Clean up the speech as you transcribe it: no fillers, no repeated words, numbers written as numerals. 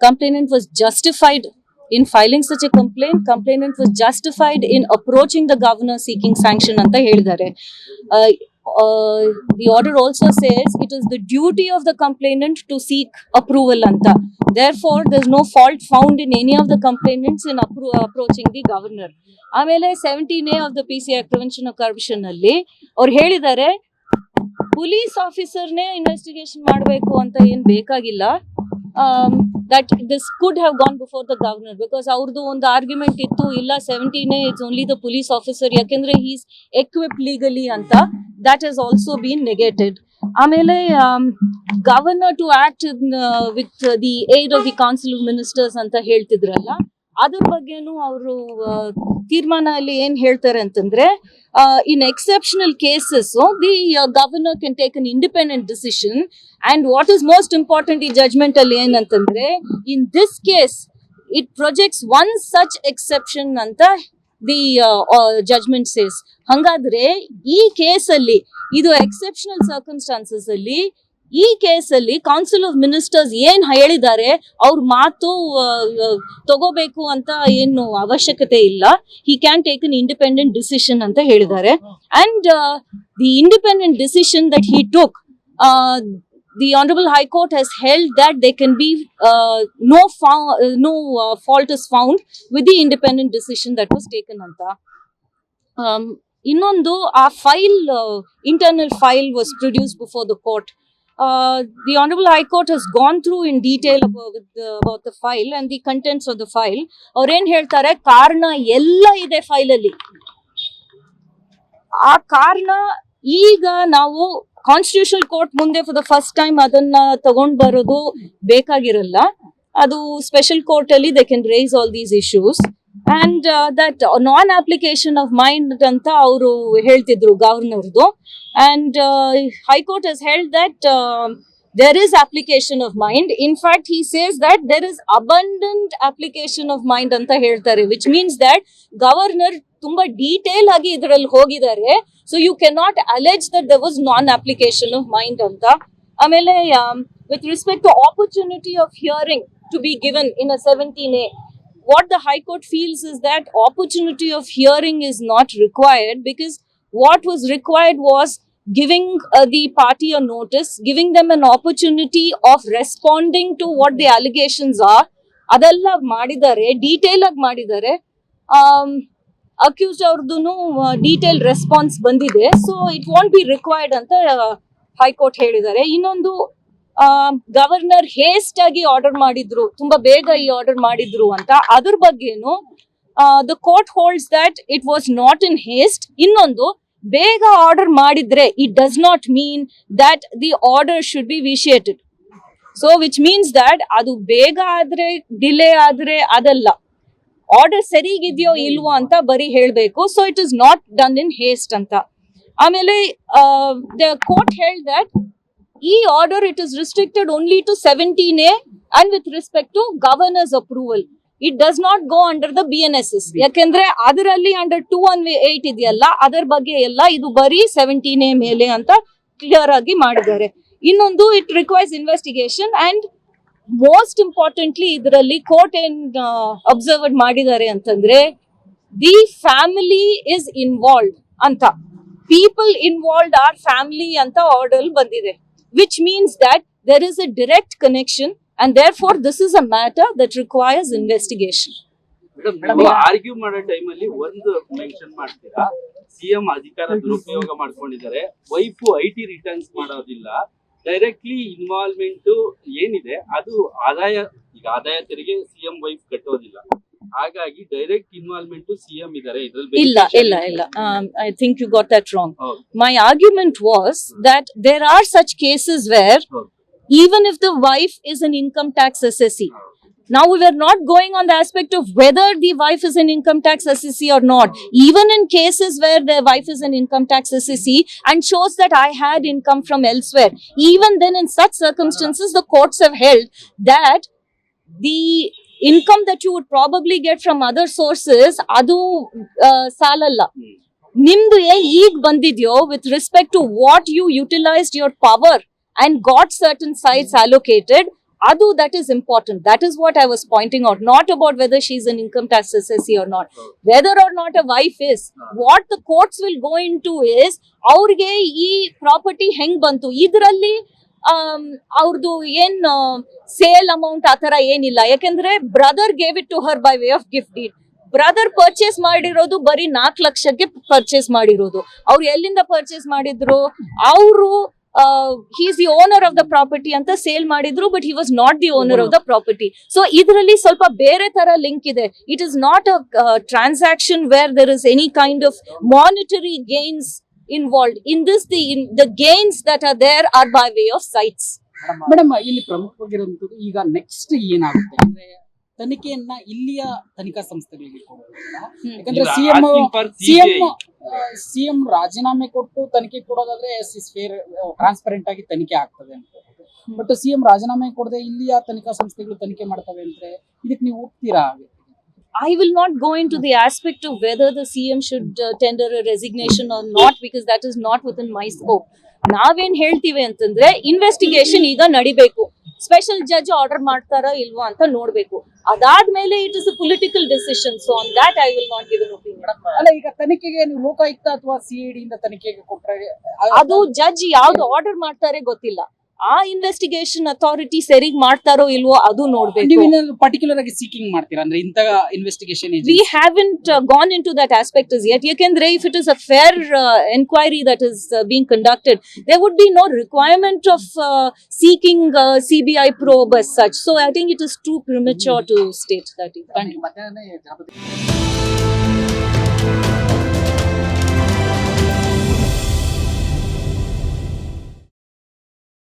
Complainant was justified in filing such a complaint. Complainant was justified in approaching the governor seeking sanction anta helidare. The order also says it is the duty of the complainant to seek approval anta. Therefore, there is no fault found in any of the complainants in approaching the governor. ಆಮೇಲೆ 17A of the PC Act Prevention of Corruption ಅಲ್ಲಿ ಅವ್ರು ಹೇಳಿದ್ದಾರೆ police ಆಫೀಸರ್ನೇ investigation ಮಾಡಬೇಕು ಅಂತ ಏನ್ ಬೇಕಾಗಿಲ್ಲ. That this could have gone before the governor because ಅವ್ರದ್ದು ಒಂದು ಆರ್ಗ್ಯುಮೆಂಟ್ ಇತ್ತು, ಇಲ್ಲ 17A it's only the police officer ಯಾಕೆಂದ್ರೆ he is equipped legally ಅಂತ. That has also been negated. ಆಮೇಲೆ governor to act with the aid of the council of ministers ಅಂತ ಹೇಳ್ತಿದ್ರಲ್ಲ, ಅದ್ರ ಬಗ್ಗೆನೂ ಅವರು ತೀರ್ಮಾನ ಅಲ್ಲಿ ಏನ್ ಹೇಳ್ತಾರೆ ಅಂತಂದ್ರೆ, in exceptional cases the governor can take an independent decision, and what is most important ಈ judgment ಅಲ್ಲಿ ಏನಂತಂದ್ರೆ, in this case it projects one such exception ಅಂತ the judgment says. ಹಂಗಾದ್ರೆ ಈ ಕೇಸ್ ಅಲ್ಲಿ ಇದು ಎಕ್ಸೆಪ್ಷನಲ್ ಸರ್ಕಮ್ಸ್ಟಾನ್ಸಸ್ ಅಲ್ಲಿ ಈ ಕೇಸಲ್ಲಿ ಕೌನ್ಸಿಲ್ ಆಫ್ ಮಿನಿಸ್ಟರ್ಸ್ ಏನ್ ಹೇಳಿದ್ದಾರೆ ಅವ್ರ ಮಾತು ತಗೋಬೇಕು ಅಂತ ಏನು ಅವಶ್ಯಕತೆ ಇಲ್ಲ. He can take an independent decision ಅಂತ ಹೇಳಿದ್ದಾರೆ. And the independent decision that he took, the Honorable High Court has held that there can be no fault is found with the independent decision that was taken anta. Innondu a file, internal file was produced before the court. The Honorable High Court has gone through in detail about the file and the contents of the file. ಅವ್ರು ಏನ್ ಹೇಳ್ತಾರೆ, ಕಾರಣ ಎಲ್ಲ ಇದೆ file ಅಲ್ಲಿ. ಆ ಕಾರಣ ಈಗ ನಾವು ಕಾನ್ಸ್ಟಿಟ್ಯೂಷನಲ್ ಕೋರ್ಟ್ ಮುಂದೆ ಫಾರ್ ದ ಫಸ್ಟ್ ಟೈಮ್ ಅದನ್ನ ತಗೊಂಡ್ ಬರೋದು ಬೇಕಾಗಿರಲ್ಲ. ಅದು ಸ್ಪೆಷಲ್ ಕೋರ್ಟ್ ಅಲ್ಲಿ they can raise all these issues. And that non application of mind ಅಂತ ಅವರು ಹೇಳ್ತಿದ್ರು ಗವರ್ನರ್ದು. And High Court has held that there is application of mind. In fact, he says that there is abundant application of mind anta heltare, which means that governor tumba detail agi idralli hogidare. So you cannot allege that there was non-application of mind anta. Amele with respect to opportunity of hearing to be given in a 17A, what the High Court feels is that opportunity of hearing is not required, because what was required was giving the party a notice, giving them an opportunity of responding to what the allegations are. Adella madidare, detail ag madidare. Accused avurdunu detailed response bandide, so it won't be required anta High Court helidare. Innondu governor haste ಆಗಿ order ಮಾಡಿದ್ರು, ತುಂಬಾ ಬೇಗ ಈ order ಮಾಡಿದ್ರು ಅಂತ, ಅದ್ರ ಬಗ್ಗೆನು the court holds that it was not in haste. ಇನ್ನೊಂದು, ಬೇಗ ಆರ್ಡರ್ ಮಾಡಿದ್ರೆ it does not mean that the order should be vitiated. So which means that ಅದು ಬೇಗ ಆದ್ರೆ ಡಿಲೇ ಆದ್ರೆ ಅದಲ್ಲ, ಆರ್ಡರ್ ಸರಿಗಿದೆಯೋ ಇಲ್ವೋ ಅಂತ ಬರೀ ಹೇಳ್ಬೇಕು. So it is not done in haste ಅಂತ. ಆಮೇಲೆ ದ ಕೋರ್ಟ್ ಹೆಲ್ಡ್ ದಟ್ ಈ order it is restricted only to 17A and with respect to governor's approval. It does not go under the BNSS. ಯಾಕೆಂದ್ರೆ ಅದರಲ್ಲಿ under 218 ಇದೆಯಲ್ಲ, ಅದರ ಬಗ್ಗೆ ಎಲ್ಲ ಇದು ಬರೀ 17A ಮೇಲೆ ಅಂತ ಕ್ಲಿಯರ್ ಆಗಿ ಮಾಡಿದ್ದಾರೆ. ಇನ್ನೊಂದು, it requires investigation. And most importantly ಇದರಲ್ಲಿ ಕೋರ್ಟ್ ಏನ್ ಅಬ್ಸರ್ವ್ ಮಾಡಿದ್ದಾರೆ ಅಂತಂದ್ರೆ, ದಿ ಫ್ಯಾಮಿಲಿ ಇಸ್ ಇನ್ವಾಲ್ವ್ಡ್ ಅಂತ, ಪೀಪಲ್ ಇನ್ವಾಲ್ವ್ಡ್ ಆರ್ ಫ್ಯಾಮಿಲಿ ಅಂತ ಆರ್ಡರ್ ಬಂದಿದೆ. Which means that there is a direct connection, and therefore this is a matter that requires investigation. Madam, argue ಮಾಡೋ time ಅಲ್ಲಿ ಒಂದು mention ಮಾಡ್ತೀರಾ, CM ಅಧಿಕಾರ ದುರುಪಯೋಗ ಮಾಡ್ಕೊಂಡಿದ್ದಾರೆ, ವೈಫ್ IT ರಿಟರ್ನ್ಸ್ ಮಾಡೋದಿಲ್ಲ, ಡೈರೆಕ್ಟ್ಲಿ ಇನ್ವಾಲ್ವ್ಮೆಂಟ್ ಏನಿದೆ ಅದು ಆದಾಯ, ಈಗ ಆದಾಯ ತೆರಿಗೆ ಸಿಎಂ ವೈಫ್ ಕಟ್ಟೋದಿಲ್ಲ, ಹಾಗಾಗಿ ಡೈರೆಕ್ಟ್ ಇನ್ವಾಲ್ವ್ಮೆಂಟ್ ಸಿಎಂ ಇದಾರೆ ಇದರಲ್ಲಿ. ಇಲ್ಲ I think you got that wrong. My argument was that there are such cases where even if the wife is an income tax assessee, now we were not going on the aspect of whether the wife is an income tax assessee or not. Even in cases where the wife is an income tax assessee and shows that I had income from elsewhere, even then in such circumstances the courts have held that the income that you would probably get from other sources adu salalla. Nimdu ಈಗ ಬಂದಿದ್ಯೋ with respect to what you utilized your power and got certain sites allocated, Adu, that is important. That is what I was pointing out. Not about whether she's an income tax assessee or not. Whether or not a wife is. What the courts will go into is, ಅವ್ರಿಗೆ ಈ property ಹೆಂಗ್ ಬಂತು, ಇದ್ರಲ್ಲಿ ಅವ್ರದ್ದು ಏನ್ sale amount ಆ ತರ ಏನಿಲ್ಲ. ಯಾಕೆಂದ್ರೆ brother gave it to her by way of gift deed. Brother purchase ಮಾಡಿರೋದು ಬರೀ 4 ಲಕ್ಷಕ್ಕೆ ಪರ್ಚೇಸ್ ಮಾಡಿರೋದು. ಅವ್ರು ಎಲ್ಲಿಂದ ಪರ್ಚೇಸ್ ಮಾಡಿದ್ರು, ಅವರು he is the owner of the property ಅಂತ ಸೇಲ್ ಮಾಡಿದ್ರು, but he was not the owner of the property. So ಇದರಲ್ಲಿ ಸ್ವಲ್ಪ ಬೇರೆ ತರ ಲಿಂಕ್ ಇದೆ. It is not a transaction where there is any kind of monetary gains involved. In this, the gains that are there are by way of sites. Madam, ಇಲ್ಲಿ ಪ್ರಮುಖವಾಗಿರುವಂತದ್ದು ಈಗ next ಏನಾಗುತ್ತೆ ಅಂದ್ರೆ ತನಿಖೆಯನ್ನ ಇಲ್ಲಿಯ ತನಿಖಾ ಸಂಸ್ಥೆಗಳಿಗೆ ಕೊಡೋದಿಲ್ಲ. ಯಾಕಂದ್ರೆ ಸಿಎಂ ರಾಜೀನಾಮೆ ಕೊಟ್ಟು ತನಿಖೆ ಕೊಡೋದಾದ್ರೆ ಫೇರ್ ಟ್ರಾನ್ಸ್ಪರೆಂಟ್ ಆಗಿ ತನಿಖೆ ಆಗ್ತದೆ ಅಂತ. ಬಟ್ ಸಿಎಂ ರಾಜೀನಾಮೆ ಕೊಡದೆ ಇಲ್ಲಿಯ ತನಿಖಾ ಸಂಸ್ಥೆಗಳು ತನಿಖೆ ಮಾಡ್ತವೆ ಅಂದ್ರೆ ಇದಕ್ಕೆ ನೀವು ಹೋಗ್ತೀರಾ? I will not go into the aspect of whether the CM should tender a resignation or not, because that is not within my scope. ನಾವೇನ್ ಹೇಳ್ತೀವಿ ಅಂತಂದ್ರೆ, ಇನ್ವೆಸ್ಟಿಗೇಷನ್ ಈಗ ನಡಿಬೇಕು, ಸ್ಪೆಷಲ್ ಜಡ್ಜ್ ಆರ್ಡರ್ ಮಾಡ್ತಾರಾ ಇಲ್ವಾ ಅಂತ ನೋಡ್ಬೇಕು. ಅದಾದ್ಮೇಲೆ it is a political decision. So on that I will not give an opinion. ಅಲ್ಲ, ಈಗ ತನಿಖೆಗೆ ನೀವು ಲೋಕಾಯುಕ್ತ ಅಥವಾ ಸಿಐಡಿ ಇಂದ ತನಿಖೆಗೆ ಕೊಟ್ಟರೆ ಅದು ಜಡ್ಜ್ ಯಾವ್ದು ಆರ್ಡರ್ ಮಾಡ್ತಾರೆ ಗೊತ್ತಿಲ್ಲ. ಆ ಇನ್ವೆಸ್ಟಿಗೇಷನ್ ಅಥಾರಿಟಿ ಸರಿಗ್ ಮಾಡ್ತಾರೋ ಇಲ್ವೋ ಅದು ನೋಡ್ಬೇಕು. ನೀವು ಪರ್ಟಿಕ್ಯುಲರ್ ಆಗಿ ಸೀಕಿಂಗ್ ಮಾಡ್ತೀರಾ ಅಂದ್ರೆ ಇಂತ investigation? We haven't gone into that aspect as yet. Yakendre, if it is a fair inquiry that is being conducted, there would be no requirement of seeking CBI probe as such. So I think it is too premature to state that. Thank you.